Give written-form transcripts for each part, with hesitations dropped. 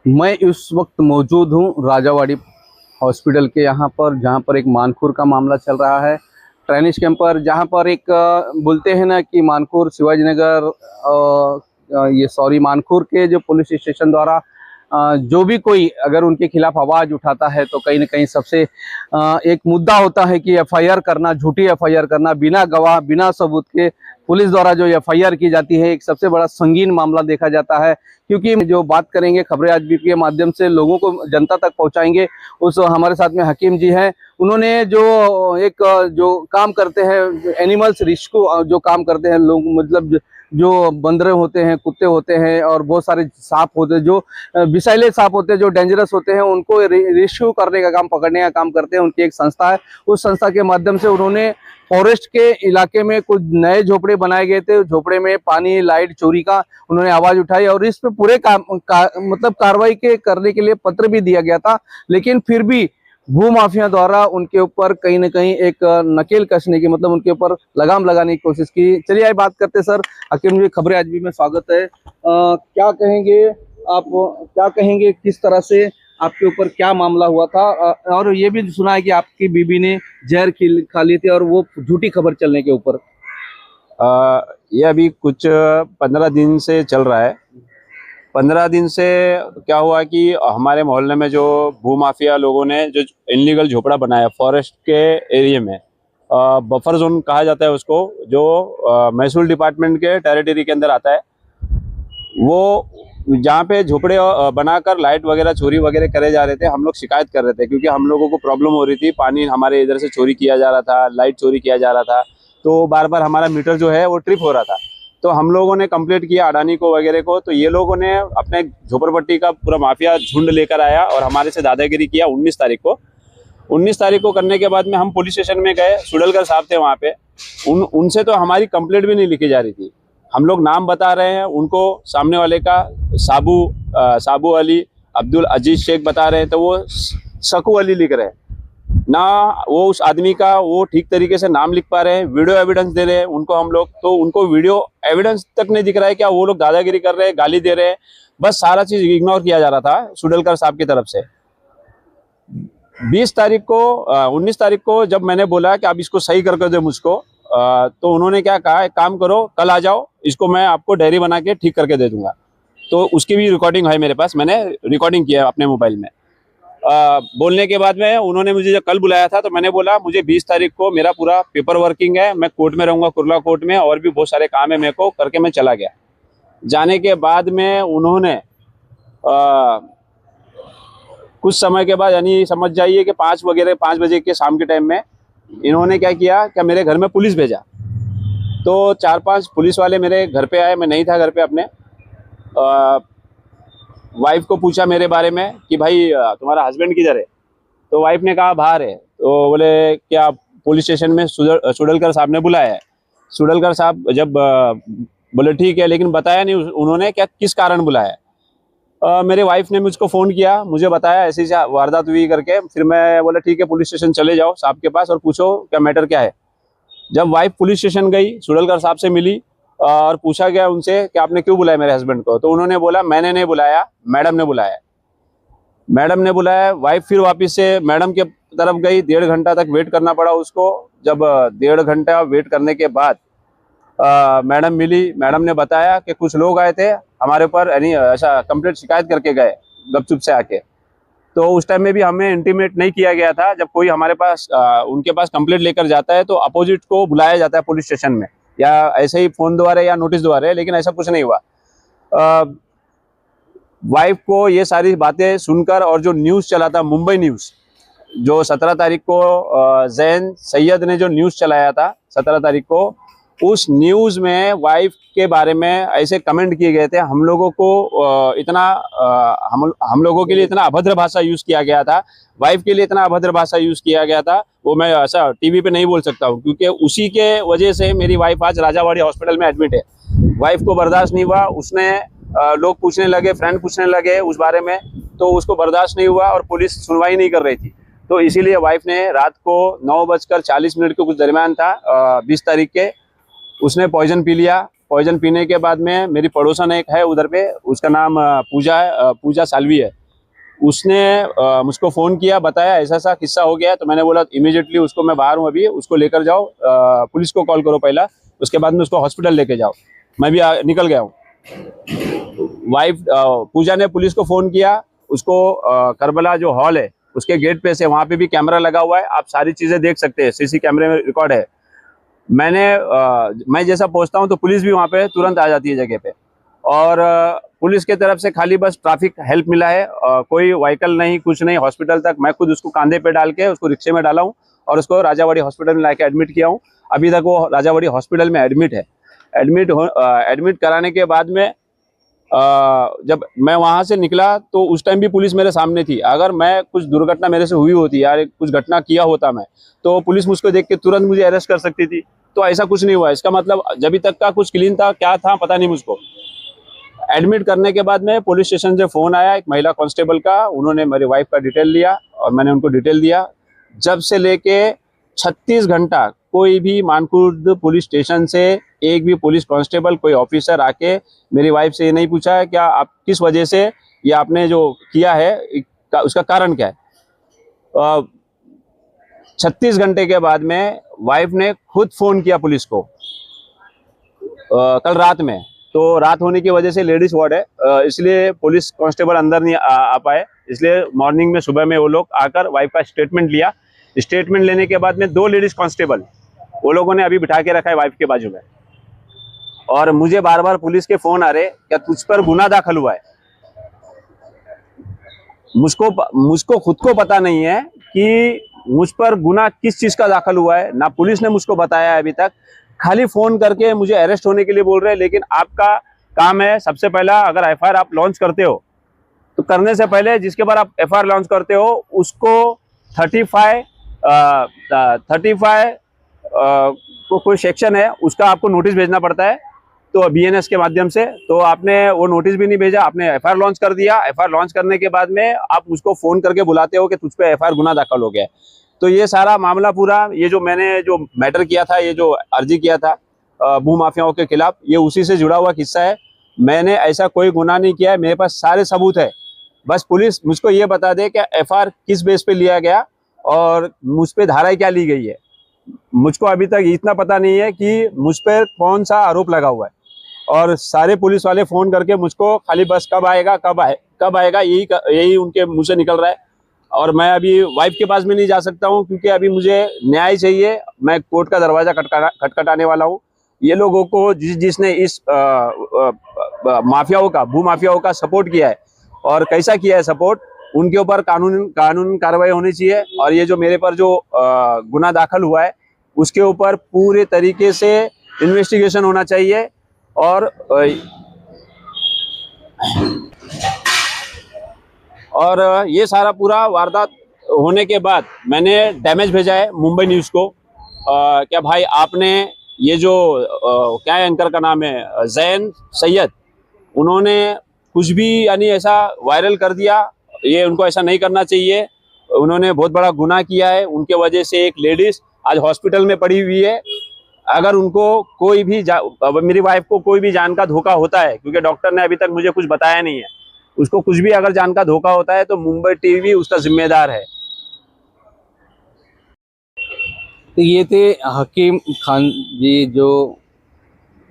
मैं इस वक्त मौजूद हूँ राजावाड़ी हॉस्पिटल के यहाँ पर, जहाँ पर एक मानखुर का मामला चल रहा है। ट्रेनिश कैंप पर, जहाँ पर एक बोलते हैं ना कि मानखुर शिवाजी नगर मानखुर के जो पुलिस स्टेशन द्वारा जो भी कोई अगर उनके खिलाफ आवाज़ उठाता है तो कहीं ना कहीं सबसे एक मुद्दा होता है कि एफआईआर करना, झूठी एफआईआर करना, बिना गवाह बिना सबूत के पुलिस द्वारा जो एफआईआर की जाती है, एक सबसे बड़ा संगीन मामला देखा जाता है। क्योंकि जो बात करेंगे खबरें आज भी के माध्यम से लोगों को, जनता तक पहुंचाएंगे। उस हमारे साथ में हकीम जी हैं, उन्होंने जो काम करते हैं एनिमल्स रेस्क्यू, जो काम करते हैं लोग, मतलब जो बंदरे होते हैं, कुत्ते होते हैं और बहुत सारे सांप होते हैं, जो विषैले सांप होते हैं, जो डेंजरस होते हैं, उनको रेस्क्यू करने का काम, पकड़ने का काम करते हैं। उनकी एक संस्था है। उस संस्था के माध्यम से उन्होंने फॉरेस्ट के इलाके में कुछ नए झोपड़े बनाए गए थे। झोपड़े में पानी, लाइट चोरी का उन्होंने आवाज उठाई और इस पे पूरे मतलब कार्रवाई करने के लिए पत्र भी दिया गया था। लेकिन फिर भी भूमाफिया द्वारा उनके ऊपर कहीं ना कहीं एक नकेल कसने की, मतलब उनके ऊपर लगाम लगाने की कोशिश की। चलिए आइए बात करते सर। हकीम जी, खबरें आज भी में स्वागत है। क्या कहेंगे आप, क्या कहेंगे, किस तरह से आपके ऊपर क्या मामला हुआ था? और ये भी सुना है कि आपकी बीबी ने जहर खा ली थी और वो झूठी खबर चलने के ऊपर। ये अभी कुछ 15 दिन से चल रहा है। 15 दिन से क्या हुआ कि हमारे मोहल्ले में जो भूमाफिया लोगों ने जो इनलीगल झोपड़ा बनाया फॉरेस्ट के एरिया में, बफर जोन कहा जाता है उसको, जो महसूल डिपार्टमेंट के टेरिटरी के अंदर आता है, वो जहाँ पे झोपड़े बनाकर लाइट वगैरह चोरी वगैरह करे जा रहे थे। हम लोग शिकायत कर रहे थे क्योंकि हम लोगों को प्रॉब्लम हो रही थी। पानी हमारे इधर से चोरी किया जा रहा था, लाइट चोरी किया जा रहा था, तो बार बार हमारा मीटर जो है वो ट्रिप हो रहा था। तो हम लोगों ने कंप्लेंट किया अडानी को वगैरह को। तो ये लोगों ने अपने झोपड़पट्टी का पूरा माफिया झुंड लेकर आया और हमारे से दादागिरी किया 19 तारीख को। 19 तारीख को करने के बाद में हम पुलिस स्टेशन में गए। सुडलकर साहब थे वहाँ पे। उनसे तो हमारी कंप्लेंट भी नहीं लिखी जा रही थी। हम लोग नाम बता रहे हैं उनको, सामने वाले का साबू अली, अब्दुल अजीज शेख बता रहे हैं, तो वो सकू अली लिख रहे हैं ना। वो उस आदमी का वो ठीक तरीके से नाम लिख पा रहे हैं। वीडियो एविडेंस दे रहे हैं उनको हम लोग, तो उनको वीडियो एविडेंस तक नहीं दिख रहा है। क्या वो लोग दादागिरी कर रहे हैं, गाली दे रहे हैं, बस सारा चीज इग्नोर किया जा रहा था सुडलकर साहब की तरफ से। 19 तारीख को जब मैंने बोला कि आप इसको सही कर दे मुझको, तो उन्होंने क्या कहा, एक काम करो, कल आ जाओ, इसको मैं आपको डायरी बना के ठीक करके दे दूंगा। तो उसकी भी रिकॉर्डिंग है मेरे पास, मैंने रिकॉर्डिंग किया अपने मोबाइल में। बोलने के बाद में उन्होंने मुझे जब कल बुलाया था तो मैंने बोला मुझे 20 तारीख को मेरा पूरा पेपर वर्किंग है, मैं कोर्ट में रहूंगा, कुर्ला कोर्ट में, और भी बहुत सारे काम है मेरे को, करके मैं चला गया। जाने के बाद में उन्होंने कुछ समय के बाद, यानी समझ जाइए कि 5 बजे के शाम के टाइम में, इन्होंने क्या किया कि मेरे घर में पुलिस भेजा। तो 4-5 पुलिस वाले मेरे घर पे आए। मैं नहीं था घर पे अपने। वाइफ को पूछा मेरे बारे में कि भाई तुम्हारा हस्बैंड किधर है? तो वाइफ ने कहा बाहर है। तो बोले क्या पुलिस स्टेशन में सुडलकर साहब ने बुलाया है? सुडलकर साहब जब बोले ठीक है, लेकिन बताया नहीं उन्होंने क्या किस कारण बुलाया है। मेरे वाइफ ने मुझको फ़ोन किया, मुझे बताया ऐसी वारदात हुई करके। फिर मैं बोला ठीक है, पुलिस स्टेशन चले जाओ साहब के पास और पूछो क्या मैटर क्या है। जब वाइफ पुलिस स्टेशन गई, सुडलकर साहब से मिली और पूछा गया उनसे कि आपने क्यों बुलाया मेरे हस्बैंड को, तो उन्होंने बोला मैंने नहीं बुलाया, मैडम ने बुलाया। मैडम ने बुलाया। वाइफ फिर वापस से मैडम के तरफ गई। 1.5 घंटा तक वेट करना पड़ा उसको। जब 1.5 घंटा वेट करने के बाद मैडम मिली। मैडम ने बताया कि कुछ लोग आए थे हमारे ऊपर, यानी ऐसा कंप्लेंट शिकायत करके गए गपचुप से आके। तो उस टाइम में भी हमें इंटीमेट नहीं किया गया था। जब कोई हमारे पास उनके पास कंप्लेंट लेकर जाता है तो अपोजिट को बुलाया जाता है पुलिस स्टेशन में, या ऐसे ही फोन द्वारा या नोटिस द्वारा, लेकिन ऐसा कुछ नहीं हुआ। वाइफ को ये सारी बातें सुनकर, और जो न्यूज़ चला था मुंबई न्यूज़, जो 17 तारीख को जैन सैयद ने जो न्यूज़ चलाया था 17 तारीख को, उस न्यूज़ में वाइफ के बारे में ऐसे कमेंट किए गए थे। हम लोगों को इतना हम लोगों के लिए इतना अभद्र भाषा यूज़ किया गया था, वाइफ के लिए इतना अभद्र भाषा यूज़ किया गया था, वो मैं ऐसा टीवी पे नहीं बोल सकता हूँ, क्योंकि उसी के वजह से मेरी वाइफ आज राजावाड़ी हॉस्पिटल में एडमिट है। वाइफ को बर्दाश्त नहीं हुआ। उसने लोग पूछने लगे, फ्रेंड पूछने लगे उस बारे में, तो उसको बर्दाश्त नहीं हुआ और पुलिस सुनवाई नहीं कर रही थी। तो इसीलिए वाइफ ने रात को 9:40 के कुछ दरमियान था 20 तारीख के, उसने पॉइजन पी लिया पॉइजन पीने के बाद में मेरी पड़ोसन एक है उधर पे, उसका नाम पूजा है, पूजा सालवी है। उसने मुझको फ़ोन किया, बताया ऐसा ऐसा किस्सा हो गया है। तो मैंने बोला इमीडिएटली उसको, मैं बाहर हूँ अभी, उसको लेकर जाओ, पुलिस को कॉल करो पहला, उसके बाद में उसको हॉस्पिटल लेके जाओ। मैं भी निकल गया हूँ। वाइफ पूजा ने पुलिस को फ़ोन किया, उसको करबला जो हॉल है उसके गेट पे से, वहाँ पे भी कैमरा लगा हुआ है, आप सारी चीज़ें देख सकते हैं, सीसी कैमरे में रिकॉर्ड है। मैं जैसा पहुँचता हूँ तो पुलिस भी वहाँ पे तुरंत आ जाती है जगह पे। और पुलिस के तरफ से खाली बस ट्रैफिक हेल्प मिला है, कोई व्हीकल नहीं, कुछ नहीं। हॉस्पिटल तक मैं खुद उसको कांधे पे डाल के उसको रिक्शे में डाला हूँ और उसको राजावाड़ी हॉस्पिटल में लाके एडमिट किया हूँ। अभी तक वो राजावाड़ी हॉस्पिटल में एडमिट है। एडमिट कराने के बाद में जब मैं वहाँ से निकला तो उस टाइम भी पुलिस मेरे सामने थी। अगर मैं कुछ दुर्घटना मेरे से हुई होती या कुछ घटना किया होता मैं, तो पुलिस मुझको देख के तुरंत मुझे अरेस्ट कर सकती थी। तो ऐसा कुछ नहीं हुआ। इसका मतलब जब तक का कुछ क्लीन था, क्या था पता नहीं मुझको। एडमिट करने के बाद में पुलिस स्टेशन से फ़ोन आया एक महिला कांस्टेबल का, उन्होंने मेरी वाइफ का डिटेल लिया और मैंने उनको डिटेल दिया। जब से लेके 36 घंटा कोई भी मानकुर्द पुलिस स्टेशन से एक भी पुलिस कांस्टेबल, कोई ऑफिसर आके मेरी वाइफ से ये नहीं पूछा है क्या आप किस वजह से ये आपने जो किया है उसका कारण क्या है। 36 घंटे के बाद में वाइफ ने खुद फ़ोन किया पुलिस को कल रात में। तो रात होने की वजह से लेडीज वार्ड है, इसलिए पुलिस कांस्टेबल अंदर नहीं आ पाए। इसलिए मॉर्निंग में, सुबह में वो लोग आकर वाइफ का स्टेटमेंट लिया। स्टेटमेंट लेने के बाद में 2 लेडीज कांस्टेबल वो लोगों ने अभी बिठा के रखा है वाइफ के बाजू में। और मुझे बार बार पुलिस के फोन आ रहे, क्या तुझ पर गुनाह दाखिल हुआ है। मुझको खुद को पता नहीं है कि मुझ पर गुनाह किस चीज का दाखिल हुआ है, ना पुलिस ने मुझको बताया है अभी तक। खाली फोन करके मुझे अरेस्ट होने के लिए बोल रहे हैं। लेकिन आपका काम है सबसे पहला, अगर एफआईआर आप लॉन्च करते हो तो करने से पहले जिसके बाद आप एफआईआर लॉन्च करते हो उसको 35 को कोई सेक्शन है उसका आपको नोटिस भेजना पड़ता है, तो बीएनएस के माध्यम से। तो आपने वो नोटिस भी नहीं भेजा, आपने एफआईआर लॉन्च कर दिया। एफआईआर लॉन्च करने के बाद में आप मुझको फोन करके बुलाते हो कि तुझ पे एफआईआर गुनाह दाखिल हो गया है। तो ये सारा मामला पूरा, ये जो मैंने जो मैटर किया था, ये जो अर्जी किया था भू माफियाओं के खिलाफ, ये उसी से जुड़ा हुआ किस्सा है। मैंने ऐसा कोई गुनाह नहीं किया है, मेरे पास सारे सबूत है। बस पुलिस मुझको ये बता दे कि एफआईआर किस बेस पे लिया गया और मुझ पे धाराएं क्या ली गई है। मुझको अभी तक इतना पता नहीं है कि मुझ पर कौन सा आरोप लगा हुआ है। और सारे पुलिस वाले फोन करके मुझको खाली बस कब आएगा यही उनके मुंह से निकल रहा है। और मैं अभी वाइफ के पास में नहीं जा सकता हूँ क्योंकि अभी मुझे न्याय चाहिए। मैं कोर्ट का दरवाजा खटखटाने वाला हूँ। ये लोगों को जिसने इस माफियाओं का, भू माफियाओं का सपोर्ट किया है और कैसा किया है सपोर्ट, उनके ऊपर कानून कार्रवाई होनी चाहिए। और ये जो मेरे पर जो गुनाह दाखिल हुआ है उसके ऊपर पूरे तरीके से इन्वेस्टिगेशन होना चाहिए। और ये सारा पूरा वारदात होने के बाद मैंने डैमेज भेजा है मुंबई न्यूज़ को। क्या भाई आपने ये जो क्या एंकर का नाम है, जैन सैयद, उन्होंने कुछ भी यानी ऐसा वायरल कर दिया, ये उनको ऐसा नहीं करना चाहिए। उन्होंने बहुत बड़ा गुनाह किया है, उनके वजह से एक लेडीज आज हॉस्पिटल में पड़ी हुई है। अगर उनको कोई भी मेरी वाइफ को कोई भी जान का धोखा होता है, क्योंकि डॉक्टर ने अभी तक मुझे कुछ बताया नहीं है, उसको कुछ भी अगर जान का धोखा होता है तो मुंबई टीवी उसका जिम्मेदार है। तो ये थे हकीम खान जी, जो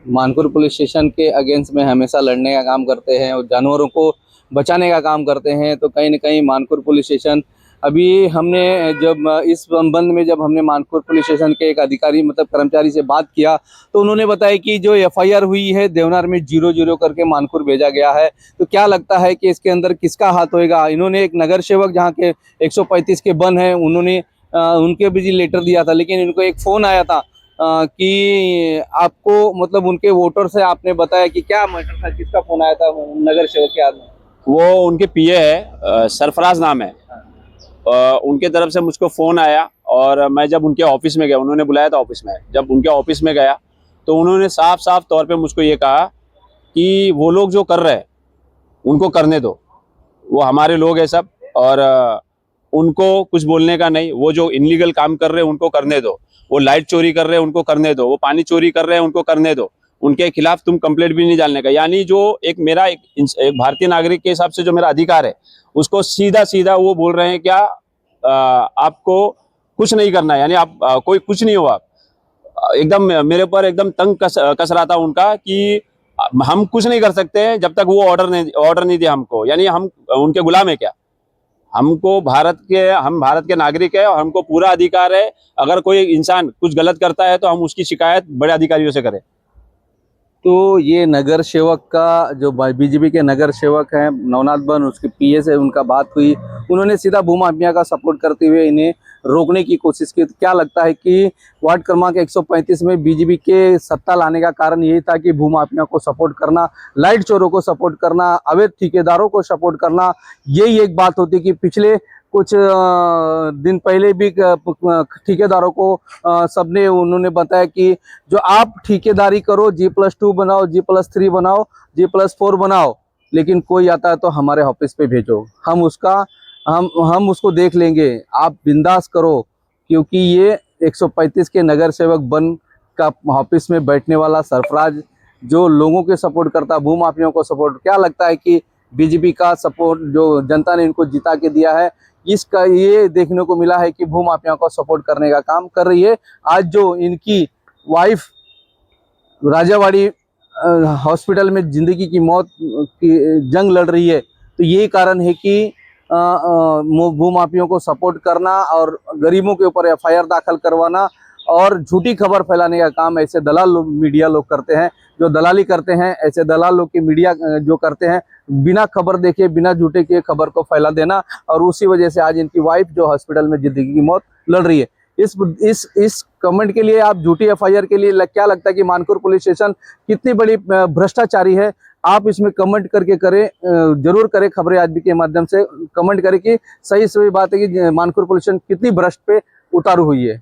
मानपुर पुलिस स्टेशन के अगेंस्ट में हमेशा लड़ने का काम करते हैं और जानवरों को बचाने का काम करते हैं। तो कहीं ना कहीं मानपुर पुलिस स्टेशन, अभी हमने जब इस संबंध में जब हमने मानपुर पुलिस स्टेशन के एक अधिकारी मतलब कर्मचारी से बात किया तो उन्होंने बताया कि जो एफआईआर हुई है देवनार में 00 करके मानपुर भेजा गया है। तो क्या लगता है कि इसके अंदर किसका हाथ होएगा? इन्होंने एक नगर सेवक जहाँ के 135 के वन है, उन्होंने उनके भी लेटर दिया था, लेकिन इनको एक फ़ोन आया था कि आपको मतलब उनके वोटर से आपने बताया कि क्या मैटर था, किसका फ़ोन आया था नगर सेवक के आदमी? वो उनके पीए है, सरफराज नाम है। उनके तरफ से मुझको फ़ोन आया और मैं जब उनके ऑफिस में गया, उन्होंने बुलाया था ऑफिस में, जब उनके ऑफिस में गया तो उन्होंने साफ साफ तौर पे मुझको ये कहा कि वो लोग जो कर रहे हैं उनको करने दो, वो हमारे लोग हैं सब, और उनको कुछ बोलने का नहीं। वो जो इनलीगल काम कर रहे हैं उनको करने दो, वो लाइट चोरी कर रहे हैं उनको करने दो, वो पानी चोरी कर रहे हैं उनको करने दो, उनके खिलाफ तुम कंप्लेंट भी नहीं डालने का। यानी जो एक मेरा एक भारतीय नागरिक के हिसाब से जो मेरा अधिकार है, उसको सीधा सीधा वो बोल रहे हैं क्या आपको कुछ नहीं करना है, यानी आप कोई कुछ नहीं हो आप। एकदम मेरे ऊपर एकदम तंग कस रहा था उनका कि हम कुछ नहीं कर सकते जब तक वो ऑर्डर नहीं दिया हमको, यानी हम उनके गुलाम है क्या? हमको हम भारत के नागरिक है और हमको पूरा अधिकार है, अगर कोई इंसान कुछ गलत करता है तो हम उसकी शिकायत बड़े अधिकारियों से करें। तो ये नगर सेवक का जो बीजेपी के नगर सेवक हैं नवनाथ बन, उसके पीए से उनका बात हुई, उन्होंने सीधा भूमाफिया का सपोर्ट करते हुए इन्हें रोकने की कोशिश की। तो क्या लगता है कि वार्ड क्रमांक 135 में बीजेपी के सत्ता लाने का कारण यही था कि भूमाफिया को सपोर्ट करना, लाइट चोरों को सपोर्ट करना, अवैध ठेकेदारों को सपोर्ट करना। यही एक बात होती कि पिछले कुछ दिन पहले भी ठेकेदारों को सबने उन्होंने बताया कि जो आप ठेकेदारी करो, G+2 बनाओ, G+3 बनाओ, G+4 बनाओ, लेकिन कोई आता है तो हमारे ऑफिस पे भेजो, हम उसको देख लेंगे, आप बिंदास करो। क्योंकि ये 135 के नगर सेवक बन का ऑफिस में बैठने वाला सरफराज जो लोगों के सपोर्ट करता, भूमाफियों को सपोर्ट, क्या लगता है कि बीजेपी का सपोर्ट जो जनता ने इनको जिता के दिया है, इसका ये देखने को मिला है कि भूमाफिया को सपोर्ट करने का काम कर रही है। आज जो इनकी वाइफ राजावाड़ी हॉस्पिटल में जिंदगी की मौत की जंग लड़ रही है, तो यही कारण है कि भूमाफियों को सपोर्ट करना और गरीबों के ऊपर एफआईआर दाखिल करवाना और झूठी खबर फैलाने का काम ऐसे दलाल लोग, मीडिया लोग करते हैं, जो दलाली करते हैं। ऐसे दलाल लोग की मीडिया जो करते हैं, बिना खबर देखे, बिना झूठे के खबर को फैला देना, और उसी वजह से आज इनकी वाइफ जो हॉस्पिटल में जिंदगी की मौत लड़ रही है। इस कमेंट के लिए, आप झूठी एफआईआर के लिए क्या लगता है कि मानपुर पुलिस स्टेशन कितनी बड़ी भ्रष्टाचारी है? आप इसमें कमेंट करके करें, जरूर करें। खबरें आज भी के माध्यम से कमेंट करें कि सही बात है कि मानपुर पुलिस स्टेशन कितनी भ्रष्ट पे उतारू हुई है।